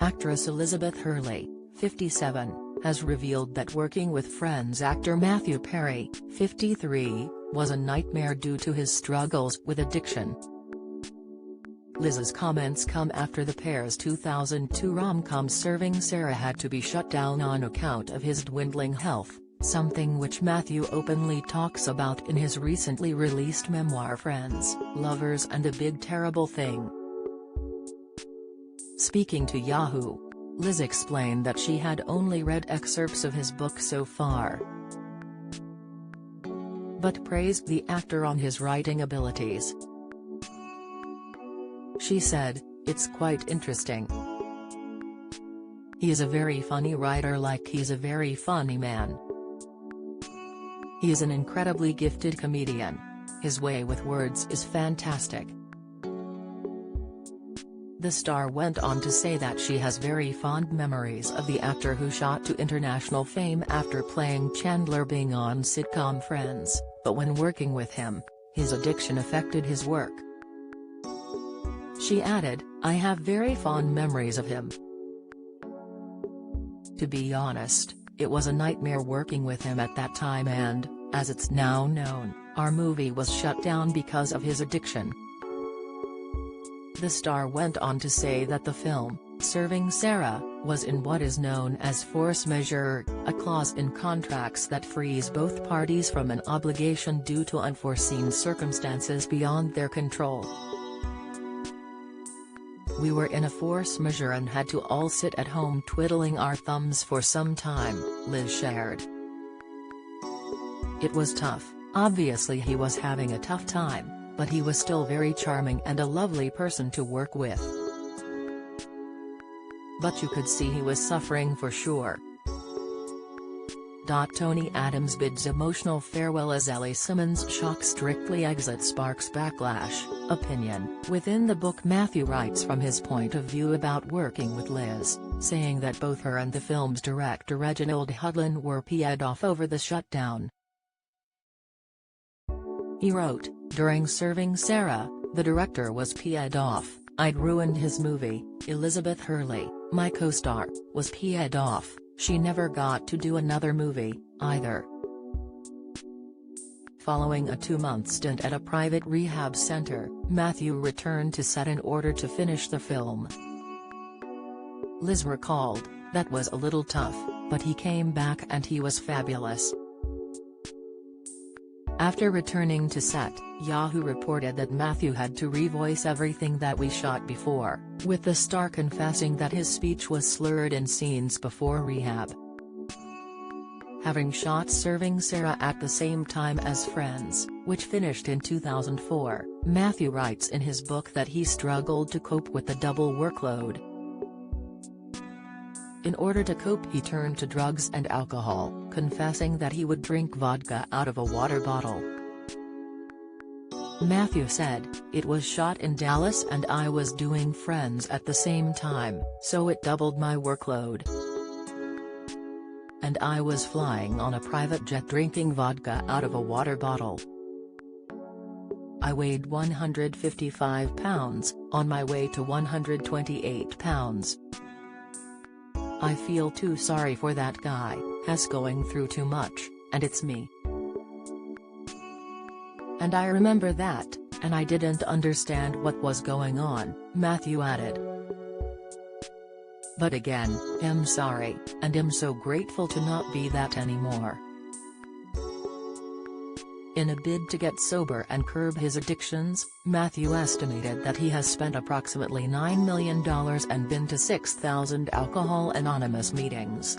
Actress Elizabeth Hurley, 57, has revealed that working with Friends actor Matthew Perry, 53, was a nightmare due to his struggles with addiction. Liz's comments come after the pair's 2002 rom-com Serving Sarah had to be shut down on account of his dwindling health, something which Matthew openly talks about in his recently released memoir Friends, Lovers and a Big Terrible Thing. Speaking to Yahoo! Liz explained that she had only read excerpts of his book so far, but praised the actor on his writing abilities. She said, "It's quite interesting. He is a very funny writer, like he's a very funny man. He is an incredibly gifted comedian. His way with words is fantastic." The star went on to say that she has very fond memories of the actor who shot to international fame after playing Chandler Bing on sitcom Friends, but when working with him, his addiction affected his work. She added, "I have very fond memories of him. To be honest, it was a nightmare working with him at that time and, as it's now known, our movie was shut down because of his addiction." The star went on to say that the film, Serving Sarah, was in what is known as force majeure, a clause in contracts that frees both parties from an obligation due to unforeseen circumstances beyond their control. "We were in a force majeure and had to all sit at home twiddling our thumbs for some time," Liz shared. "It was tough. Obviously he was having a tough time, but he was still very charming and a lovely person to work with. But you could see he was suffering for sure." Tony Adams bids emotional farewell as Ellie Simmons' shock Strictly exit sparks backlash, opinion. Within the book, Matthew writes from his point of view about working with Liz, saying that both her and the film's director Reginald Hudlin were peed off over the shutdown. He wrote, "During Serving Sarah, the director was peed off. I'd ruined his movie. Elizabeth Hurley, my co-star, was peed off. She never got to do another movie, either." Following a 2-month stint at a private rehab center, Matthew returned to set in order to finish the film. Liz recalled, "That was a little tough, but he came back and he was fabulous." After returning to set, Yahoo reported that Matthew had to revoice everything that we shot before, with the star confessing that his speech was slurred in scenes before rehab. Having shot Serving Sarah at the same time as Friends, which finished in 2004, Matthew writes in his book that he struggled to cope with the double workload. In order to cope, he turned to drugs and alcohol, confessing that he would drink vodka out of a water bottle. Matthew said, "It was shot in Dallas and I was doing Friends at the same time, so it doubled my workload. And I was flying on a private jet drinking vodka out of a water bottle. I weighed 155 pounds, on my way to 128 pounds. I feel too sorry for that guy, he's going through too much, and it's me. And I remember that, and I didn't understand what was going on," Matthew added. "But again, I'm sorry, and I'm so grateful to not be that anymore." In a bid to get sober and curb his addictions, Matthew estimated that he has spent approximately $9 million and been to 6,000 Alcohol Anonymous meetings.